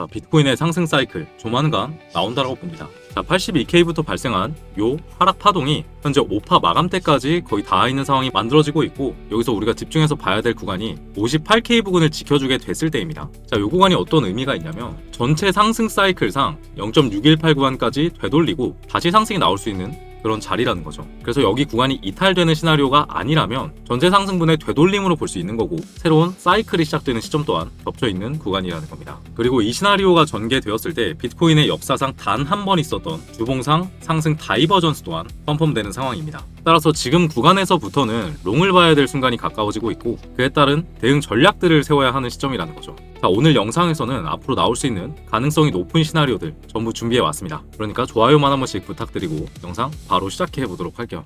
자, 비트코인의 상승 사이클 조만간 나온다라고 봅니다. 자, 82K부터 발생한 요 하락 파동이 현재 5파 마감대까지 거의 닿아 있는 상황이 만들어지고 있고, 여기서 우리가 집중해서 봐야 될 구간이 58K 부근을 지켜주게 됐을 때입니다. 자, 요 구간이 어떤 의미가 있냐면 전체 상승 사이클상 0.618 구간까지 되돌리고 다시 상승이 나올 수 있는 그런 자리라는 거죠. 그래서 여기 구간이 이탈되는 시나리오가 아니라면 전체 상승분의 되돌림으로 볼 수 있는 거고, 새로운 사이클이 시작되는 시점 또한 겹쳐있는 구간이라는 겁니다. 그리고 이 시나리오가 전개되었을 때 비트코인의 역사상 단 한 번 있었던 주봉상 상승 다이버전스 또한 펌펌되는 상황입니다. 따라서 지금 구간에서부터는 롱을 봐야 될 순간이 가까워지고 있고, 그에 따른 대응 전략들을 세워야 하는 시점이라는 거죠. 자, 오늘 영상에서는 앞으로 나올 수 있는 가능성이 높은 시나리오들 전부 준비해 왔습니다. 그러니까 좋아요만 한 번씩 부탁드리고 영상 바로 시작해 보도록 할게요.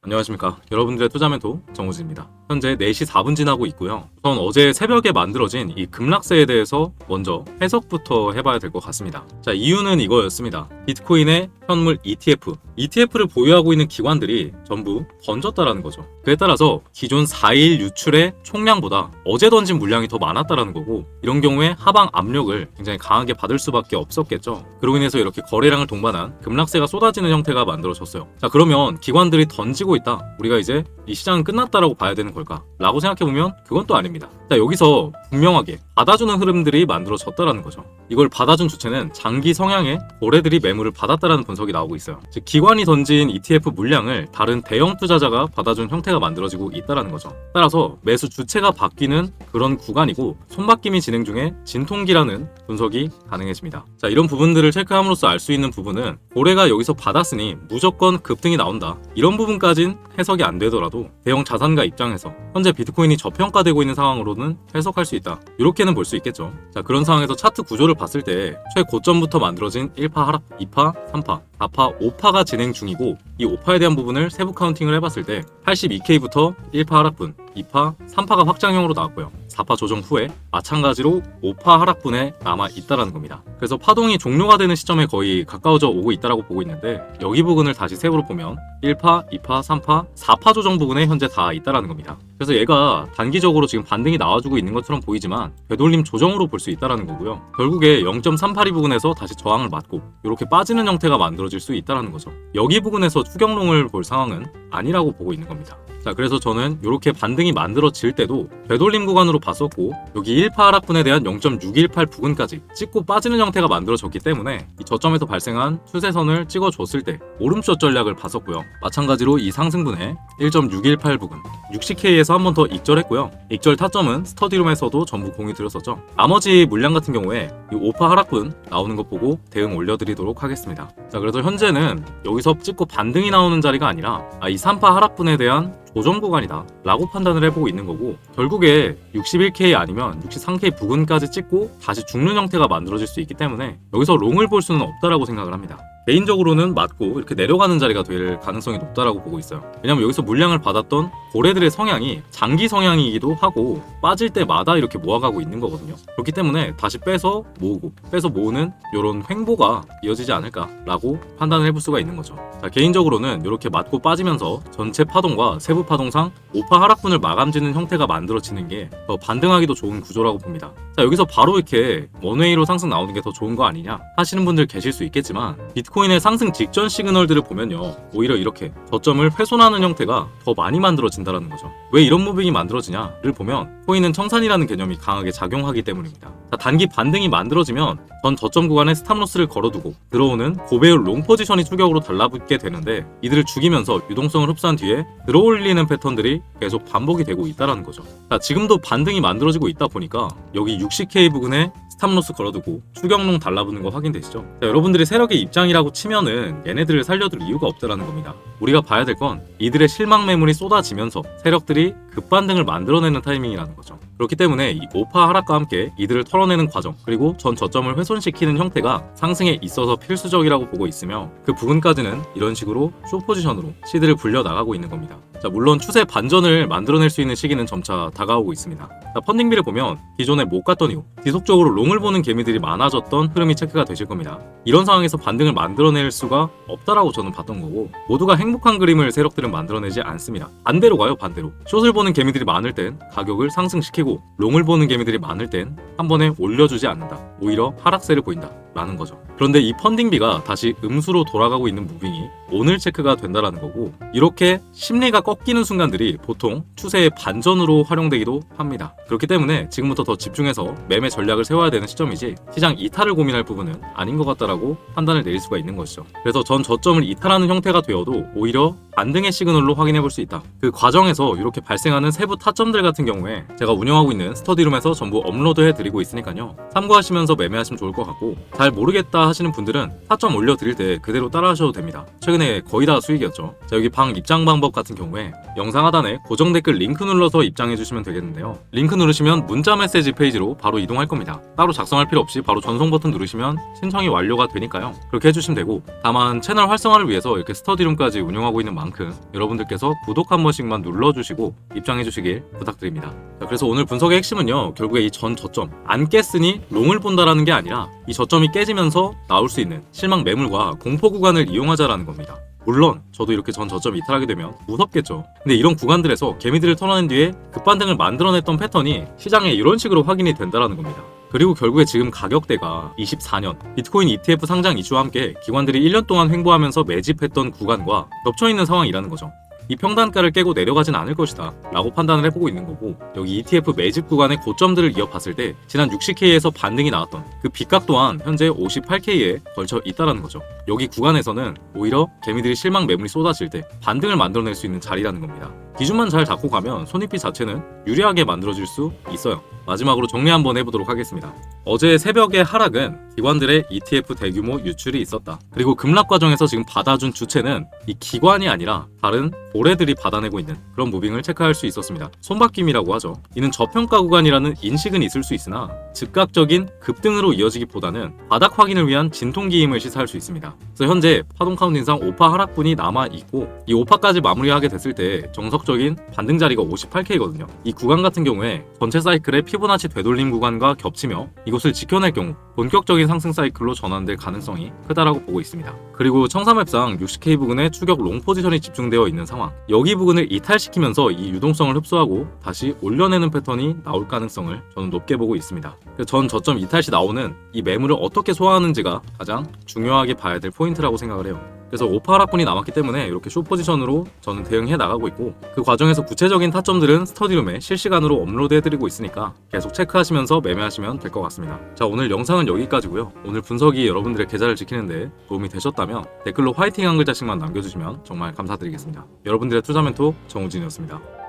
안녕하십니까. 여러분들의 투자 멘토 정우진입니다. 현재 4시 4분 지나고 있고요. 우선 어제 새벽에 만들어진 이 급락세에 대해서 먼저 해석부터 해봐야 될 것 같습니다. 자, 이유는 이거였습니다. 비트코인의 현물 ETF를 보유하고 있는 기관들이 전부 던졌다라는 거죠. 그에 따라서 기존 4일 유출의 총량보다 어제 던진 물량이 더 많았다라는 거고, 이런 경우에 하방 압력을 굉장히 강하게 받을 수밖에 없었겠죠. 그로 인해서 이렇게 거래량을 동반한 급락세가 쏟아지는 형태가 만들어졌어요. 자, 그러면 기관들이 던지고 있다, 우리가 이제 이 시장은 끝났다라고 봐야 되는 걸까? 라고 생각해보면 그건 또 아닙니다. 자, 여기서 분명하게 받아주는 흐름들이 만들어졌다라는 거죠. 이걸 받아준 주체는 장기 성향의 거래들이 매물을 받았다라는 분석이 나오고 있어요. 즉, 기관이 던진 ETF 물량을 다른 대형 투자자가 받아준 형태가 만들어지고 있다라는 거죠. 따라서 매수 주체가 바뀌는 그런 구간이고, 손바뀜이 진행 중에 진통기라는 분석이 가능해집니다. 자, 이런 부분들을 체크함으로써 알 수 있는 부분은 거래가 여기서 받았으니 무조건 급등이 나온다, 이런 부분까진 해석이 안 되더라도 대형 자산가 입장에서 현재 비트코인이 저평가되고 있는 상황으로는 해석할 수 있다, 이렇게는 볼 수 있겠죠. 자, 그런 상황에서 차트 구조를 봤을 때 최고점부터 만들어진 1파 하락, 2파, 3파, 4파, 5파가 진행 중이고, 이 5파에 대한 부분을 세부 카운팅을 해봤을 때 82K부터 1파 하락분, 2파, 3파가 확장형으로 나왔고요. 4파 조정 후에 마찬가지로 5파 하락분에 남아 있다라는 겁니다. 그래서 파동이 종료가 되는 시점에 거의 가까워져 오고 있다라고 보고 있는데, 여기 부분을 다시 세부로 보면 1파, 2파, 3파, 4파 조정 부분에 현재 다 있다라는 겁니다. 그래서 얘가 단기적으로 지금 반등이 나와주고 있는 것처럼 보이지만 되돌림 조정으로 볼 수 있다라는 거고요. 결국에 0.382 부분에서 다시 저항을 맞고 이렇게 빠지는 형태가 만들어질 수 있다라는 거죠. 여기 부분에서 추격롱을 볼 상황은 아니라고 보고 있는 겁니다. 자, 그래서 저는 이렇게 반등이 만들어질 때도 되돌림 구간으로 봤었고, 여기 1파 하락분에 대한 0.618 부근까지 찍고 빠지는 형태가 만들어졌기 때문에 이 저점에서 발생한 추세선을 찍어줬을 때 오름숏 전략을 봤었고요. 마찬가지로 이 상승분에 1.618 부근 60K에서 한 번 더 익절했고요. 익절 타점은 스터디룸에서도 전부 공유 드렸었죠. 나머지 물량 같은 경우에 이 5파 하락분 나오는 것 보고 대응 올려드리도록 하겠습니다. 자, 그래서 현재는 여기서 찍고 반등이 나오는 자리가 아니라 이 3파 하락분에 대한 조정 구간이다 라고 판단을 해보고 있는 거고, 결국에 61K 아니면 63K 부근까지 찍고 다시 죽는 형태가 만들어질 수 있기 때문에 여기서 롱을 볼 수는 없다라고 생각을 합니다. 개인적으로는 맞고 이렇게 내려가는 자리가 될 가능성이 높다라고 보고 있어요. 왜냐면 여기서 물량을 받았던 고래들의 성향이 장기 성향이기도 하고 빠질 때마다 이렇게 모아가고 있는 거거든요. 그렇기 때문에 다시 빼서 모으고 빼서 모으는 이런 횡보가 이어지지 않을까라고 판단을 해볼 수가 있는 거죠. 자, 개인적으로는 이렇게 맞고 빠지면서 전체 파동과 세부 파동상 5파 하락분을 마감짓는 형태가 만들어지는 게 더 반등하기도 좋은 구조라고 봅니다. 자, 여기서 바로 이렇게 원웨이로 상승 나오는 게 더 좋은 거 아니냐 하시는 분들 계실 수 있겠지만, 비트코인의 상승 직전 시그널들을 보면요, 오히려 이렇게 저점을 훼손하는 형태가 더 많이 만들어진다는 거죠. 왜 이런 무빙이 만들어지냐를 보면 코인은 청산이라는 개념이 강하게 작용하기 때문입니다. 자, 단기 반등이 만들어지면 전 저점 구간에 스탑로스를 걸어두고 들어오는 고배율 롱 포지션이 추격으로 달라붙게 되는데, 이들을 죽이면서 유동성을 흡수한 뒤에 들어올리는 패턴들이 계속 반복이 되고 있다는 거죠. 자, 지금도 반등이 만들어지고 있다 보니까 여기 60K 부근에 스탑로스 걸어두고 추격롱 달라붙는 거 확인되시죠? 자, 여러분들이 세력의 입장이라고 치면은 얘네들을 살려둘 이유가 없다라는 겁니다. 우리가 봐야 될 건 이들의 실망 매물이 쏟아지면서 세력들이 급반등을 만들어내는 타이밍이라는 거죠. 그렇기 때문에 이 5파 하락과 함께 이들을 털어내는 과정, 그리고 전 저점을 훼손시키는 형태가 상승에 있어서 필수적이라고 보고 있으며, 그 부분까지는 이런 식으로 숏 포지션으로 시드를 불려 나가고 있는 겁니다. 자, 물론 추세 반전을 만들어낼 수 있는 시기는 점차 다가오고 있습니다. 자, 펀딩비를 보면 기존에 못 갔던 이후 지속적으로 롱을 보는 개미들이 많아졌던 흐름이 체크가 되실 겁니다. 이런 상황에서 반등을 만들어낼 수가 없다라고 저는 봤던 거고, 모두가 행복한 그림을 세력들은 만들어내지 않습니다. 반대로 가요, 반대로. 숏을 보는 개미들이 많을 땐 가격을 상승시키고 롱을 보는 개미들이 많을 땐 한 번에 올려주지 않는다. 오히려 하락세를 보인다. 라는 거죠. 그런데 이 펀딩비가 다시 음수로 돌아가고 있는 무빙이 오늘 체크가 된다라는 거고, 이렇게 심리가 꺾이는 순간들이 보통 추세의 반전으로 활용되기도 합니다. 그렇기 때문에 지금부터 더 집중해서 매매 전략을 세워야 되는 시점이지 시장 이탈을 고민할 부분은 아닌 것 같다라고 판단을 내릴 수가 있는 것이죠. 그래서 전 저점을 이탈하는 형태가 되어도 오히려 반등의 시그널로 확인해 볼 수 있다. 그 과정에서 이렇게 발생하는 세부 타점들 같은 경우에 제가 운영하고 있는 스터디룸에서 전부 업로드해 드리고 있으니까요. 참고하시면서 매매하시면 좋을 것 같고, 잘 모르겠다 하시는 분들은 타점 올려드릴 때 그대로 따라 하셔도 됩니다. 최근에 거의 다 수익이었죠. 자, 여기 방 입장 방법 같은 경우에 영상 하단에 고정 댓글 링크 눌러서 입장해 주시면 되겠는데요. 링크 누르시면 문자 메시지 페이지로 바로 이동할 겁니다. 따로 작성할 필요 없이 바로 전송 버튼 누르시면 신청이 완료가 되니까요. 그렇게 해주시면 되고, 다만 채널 활성화를 위해서 이렇게 스터디룸까지 운영하고 있는 만큼 여러분들께서 구독 한 번씩만 눌러주시고 입장해 주시길 부탁드립니다. 자, 그래서 오늘 분석의 핵심은요, 결국에 이 전 저점 안 깼으니 롱을 본다라는 게 아니라 이 저점이 깨지면서 나올 수 있는 실망 매물과 공포 구간을 이용하자라는 겁니다. 물론 저도 이렇게 전 저점 이탈하게 되면 무섭겠죠. 근데 이런 구간들에서 개미들을 털어낸 뒤에 급반등을 만들어냈던 패턴이 시장에 이런 식으로 확인이 된다라는 겁니다. 그리고 결국에 지금 가격대가 24년 비트코인 ETF 상장 이슈와 함께 기관들이 1년 동안 횡보하면서 매집했던 구간과 겹쳐있는 상황이라는 거죠. 이 평단가를 깨고 내려가진 않을 것이다 라고 판단을 해보고 있는 거고, 여기 ETF 매집 구간의 고점들을 이어봤을 때 지난 60K에서 반등이 나왔던 그 빗각 또한 현재 58K에 걸쳐 있다는 거죠. 여기 구간에서는 오히려 개미들이 실망 매물이 쏟아질 때 반등을 만들어낼 수 있는 자리라는 겁니다. 기준만 잘 잡고 가면 손익비 자체는 유리하게 만들어질 수 있어요. 마지막으로 정리 한번 해보도록 하겠습니다. 어제 새벽의 하락은 기관들의 ETF 대규모 유출이 있었다. 그리고 급락 과정에서 지금 받아준 주체는 이 기관이 아니라 다른 고래들이 받아내고 있는 그런 무빙을 체크할 수 있었습니다. 손바뀜이라고 하죠. 이는 저평가 구간이라는 인식은 있을 수 있으나 즉각적인 급등으로 이어지기보다는 바닥 확인을 위한 진통기임을 시사할 수 있습니다. 그래서 현재 파동 카운팅상 5파 하락분이 남아있고, 이 5파까지 마무리하게 됐을 때 정석적인 반등 자리가 58K거든요. 이 구간 같은 경우에 전체 사이클의 피보나치 되돌림 구간과 겹치며 이곳을 지켜낼 경우 본격적인 상승 사이클로 전환될 가능성이 크다라고 보고 있습니다. 그리고 청사맵상 60K 부근에 추격 롱 포지션이 집중되어 있는 상황, 여기 부근을 이탈시키면서 이 유동성을 흡수하고 다시 올려내는 패턴이 나올 가능성을 저는 높게 보고 있습니다. 전 저점 이탈 시 나오는 이 매물을 어떻게 소화하는지가 가장 중요하게 봐야 될 포인트라고 생각을 해요. 그래서 5파 하락분이 남았기 때문에 이렇게 숏 포지션으로 저는 대응해 나가고 있고, 그 과정에서 구체적인 타점들은 스터디룸에 실시간으로 업로드해드리고 있으니까 계속 체크하시면서 매매하시면 될 것 같습니다. 자, 오늘 영상은 여기까지고요. 오늘 분석이 여러분들의 계좌를 지키는데 도움이 되셨다면 댓글로 화이팅 한 글자씩만 남겨주시면 정말 감사드리겠습니다. 여러분들의 투자 멘토 정우진이었습니다.